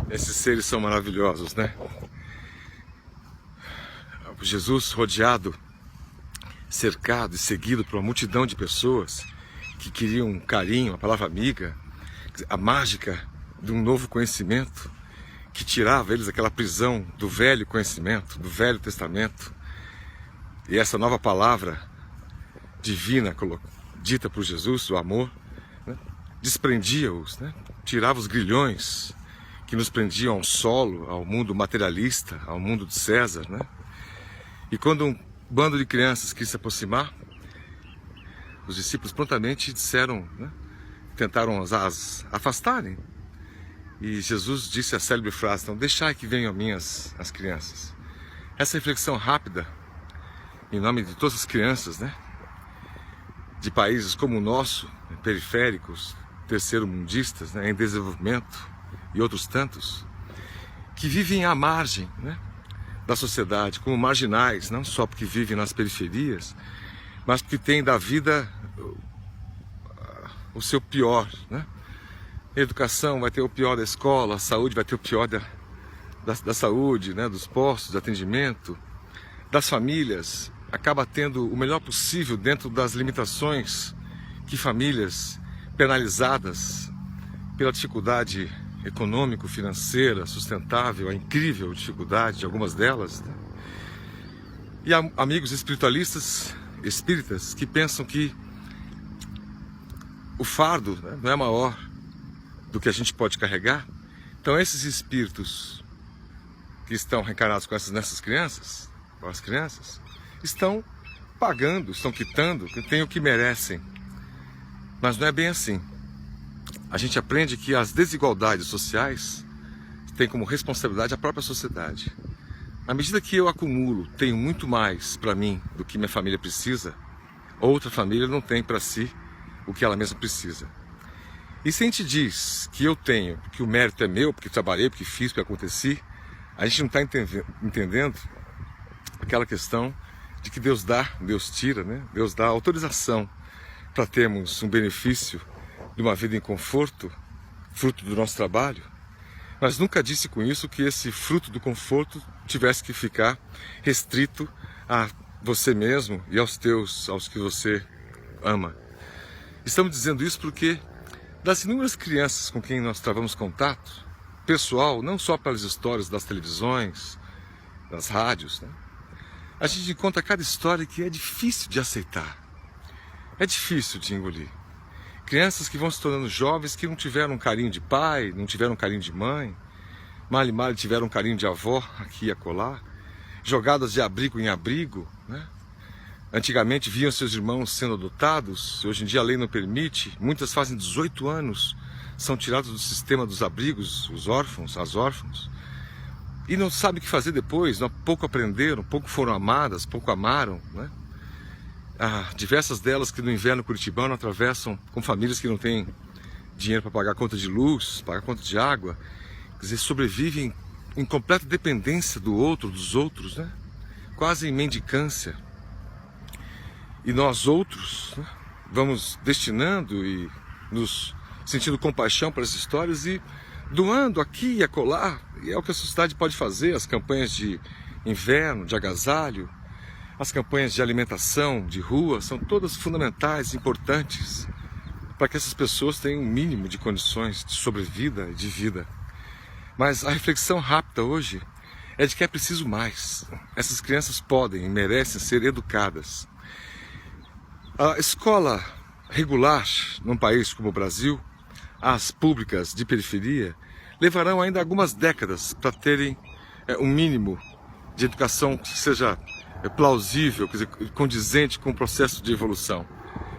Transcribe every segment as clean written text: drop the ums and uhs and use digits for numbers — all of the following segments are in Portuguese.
Esses seres são maravilhosos, né? Jesus rodeado, cercado e seguido por uma multidão de pessoas que queriam um carinho, a palavra amiga, a mágica de um novo conhecimento que tirava eles daquela prisão do velho conhecimento, do Velho Testamento. E essa nova palavra divina dita por Jesus, o amor, né, desprendia-os, né, tirava os grilhões que nos prendiam ao solo, ao mundo materialista, ao mundo de César, né? E quando um bando de crianças quis se aproximar, os discípulos prontamente disseram, né, tentaram as afastarem. E Jesus disse a célebre frase: então, deixai que venham a mim as crianças. Essa reflexão rápida, em nome de todas as crianças, né, de países como o nosso, periféricos, terceiro-mundistas, né, em desenvolvimento, e outros tantos, que vivem à margem, né, da sociedade, como marginais, não só porque vivem nas periferias, mas porque têm da vida o seu pior, né? A educação vai ter o pior da escola, a saúde vai ter o pior da saúde, né, dos postos de atendimento, das famílias, acaba tendo o melhor possível dentro das limitações que famílias penalizadas pela dificuldade econômico-financeira, sustentável, a incrível dificuldade de algumas delas, né? E há amigos espiritualistas, espíritas, que pensam que o fardo, né, não é maior do que a gente pode carregar. Então esses espíritos que estão reencarnados nessas crianças, com as crianças, estão pagando, estão quitando, têm o que merecem. Mas não é bem assim. A gente aprende que as desigualdades sociais têm como responsabilidade a própria sociedade. À medida que eu acumulo, tenho muito mais para mim do que minha família precisa, outra família não tem para si o que ela mesma precisa. E se a gente diz que eu tenho, que o mérito é meu, porque trabalhei, porque fiz, porque aconteci, a gente não está entendendo aquela questão de que Deus dá, Deus tira, né? Deus dá autorização para termos um benefício de uma vida em conforto, fruto do nosso trabalho, mas nunca disse com isso que esse fruto do conforto tivesse que ficar restrito a você mesmo e aos que você ama. Estamos dizendo isso porque das inúmeras crianças com quem nós travamos contato, pessoal, não só pelas histórias das televisões, das rádios, né, a gente encontra cada história que é difícil de aceitar, é difícil de engolir. Crianças que vão se tornando jovens que não tiveram um carinho de pai, não tiveram um carinho de mãe, mal e mal tiveram um carinho de avó aqui e acolá, jogadas de abrigo em abrigo, né? Antigamente viam seus irmãos sendo adotados, hoje em dia a lei não permite, muitas fazem 18 anos, são tirados do sistema dos abrigos, os órfãos, as órfãos, e não sabem o que fazer depois, pouco aprenderam, pouco foram amadas, pouco amaram, né? Diversas delas que no inverno curitibano atravessam com famílias que não têm dinheiro para pagar conta de luz, pagar conta de água, quer dizer, sobrevivem em completa dependência do outro, dos outros, né? Quase em mendicância. E nós outros, né, vamos destinando e nos sentindo compaixão para essas histórias e doando aqui e acolá, e é o que a sociedade pode fazer, as campanhas de inverno, de agasalho, as campanhas de alimentação, de rua, são todas fundamentais, importantes, para que essas pessoas tenham um mínimo de condições de sobrevida e de vida. Mas a reflexão rápida hoje é de que é preciso mais. Essas crianças podem e merecem ser educadas. A escola regular num país como o Brasil, as públicas de periferia, levarão ainda algumas décadas para terem um mínimo de educação que seja plausível, quer dizer, condizente com o processo de evolução,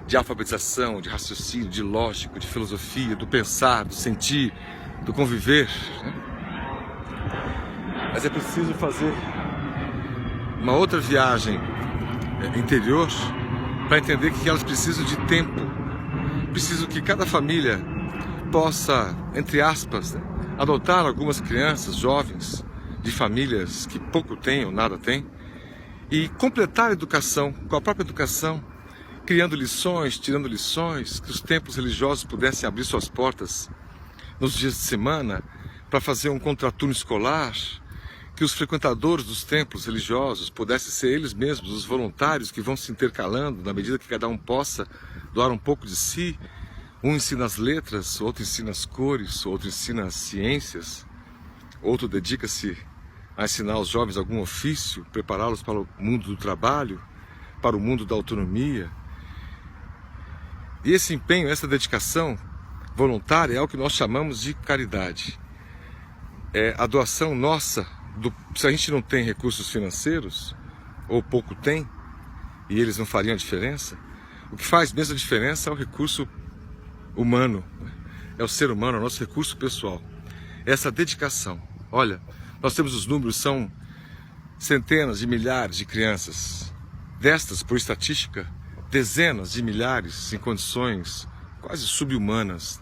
de alfabetização, de raciocínio, de lógica, de filosofia, do pensar, do sentir, do conviver, né? Mas é preciso fazer uma outra viagem interior para entender que elas precisam de tempo, preciso que cada família possa, entre aspas, né, adotar algumas crianças, jovens, de famílias que pouco têm ou nada têm, e completar a educação com a própria educação, criando lições, tirando lições, que os templos religiosos pudessem abrir suas portas nos dias de semana para fazer um contraturno escolar, que os frequentadores dos templos religiosos pudessem ser eles mesmos, os voluntários que vão se intercalando na medida que cada um possa doar um pouco de si. Um ensina as letras, outro ensina as cores, outro ensina as ciências, outro dedica-se a ensinar aos jovens algum ofício, prepará-los para o mundo do trabalho, para o mundo da autonomia. E esse empenho, essa dedicação voluntária é o que nós chamamos de caridade. É a doação nossa, se a gente não tem recursos financeiros, ou pouco tem, e eles não fariam a diferença, o que faz mesmo a diferença é o recurso humano, é o ser humano, é o nosso recurso pessoal. Essa dedicação. Olha, nós temos os números, são centenas de milhares de crianças. Destas, por estatística, dezenas de milhares em condições quase subhumanas.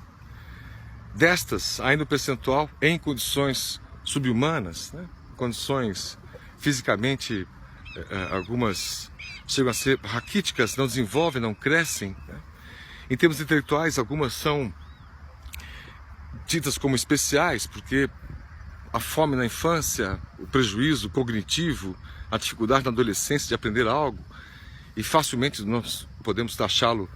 Destas, ainda o percentual em condições subhumanas, né? Condições fisicamente, algumas chegam a ser raquíticas, não desenvolvem, não crescem, né? Em termos intelectuais, algumas são ditas como especiais, porque a fome na infância, o prejuízo cognitivo, a dificuldade na adolescência de aprender algo, e facilmente nós podemos taxá-lo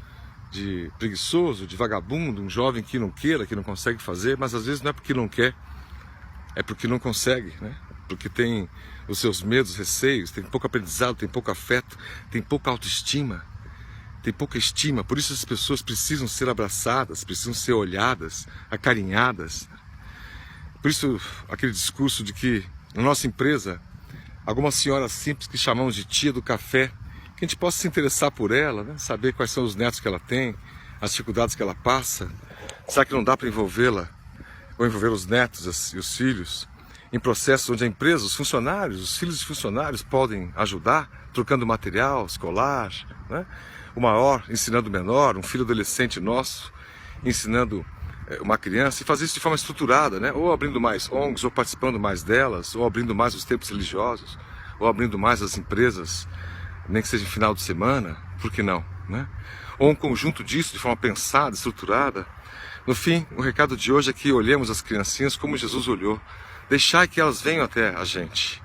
de preguiçoso, de vagabundo, um jovem que não queira, que não consegue fazer, mas às vezes não é porque não quer, é porque não consegue, né? Porque tem os seus medos, receios, tem pouco aprendizado, tem pouco afeto, tem pouca autoestima, tem pouca estima. Por isso as pessoas precisam ser abraçadas, precisam ser olhadas, acarinhadas. Por isso aquele discurso de que na nossa empresa, alguma senhora simples que chamamos de tia do café, que a gente possa se interessar por ela, né? Saber quais são os netos que ela tem, as dificuldades que ela passa. Será que não dá para envolvê-la, ou envolver os netos e os filhos, em processos onde a empresa, os funcionários, os filhos de funcionários podem ajudar, trocando material escolar, né? O maior ensinando o menor, um filho adolescente nosso ensinando uma criança, e fazer isso de forma estruturada, né? Ou abrindo mais ONGs, ou participando mais delas, ou abrindo mais os templos religiosos, ou abrindo mais as empresas, nem que seja em final de semana, por que não, né? Ou um conjunto disso, de forma pensada, estruturada. No fim, o recado de hoje é que olhemos as criancinhas como Jesus olhou. Deixar que elas venham até a gente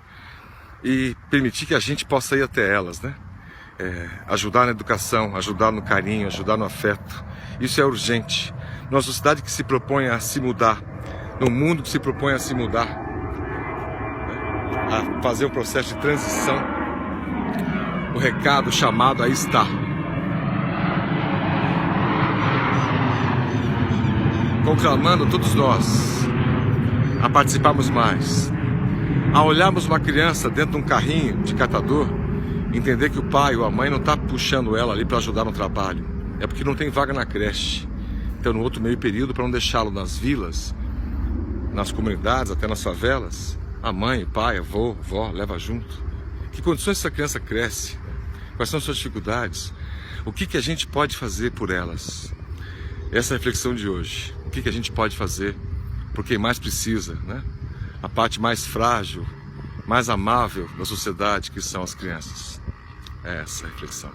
e permitir que a gente possa ir até elas, né? Ajudar na educação, ajudar no carinho, ajudar no afeto. Isso é urgente. Numa sociedade que se propõe a se mudar, num mundo que se propõe a se mudar, né? A fazer um processo de transição, o recado, o chamado aí está. Conclamando todos nós a participarmos mais, a olharmos uma criança dentro de um carrinho de catador, entender que o pai ou a mãe não está puxando ela ali para ajudar no trabalho, é porque não tem vaga na creche, então no outro meio período, para não deixá-lo nas vilas, nas comunidades, até nas favelas, a mãe, o pai, avô, vó, leva junto. Que condições essa criança cresce? Quais são as suas dificuldades? O que a gente pode fazer por elas? Essa é a reflexão de hoje. O que a gente pode fazer por quem mais precisa, né? A parte mais frágil, mais amável da sociedade, que são as crianças. É essa a reflexão.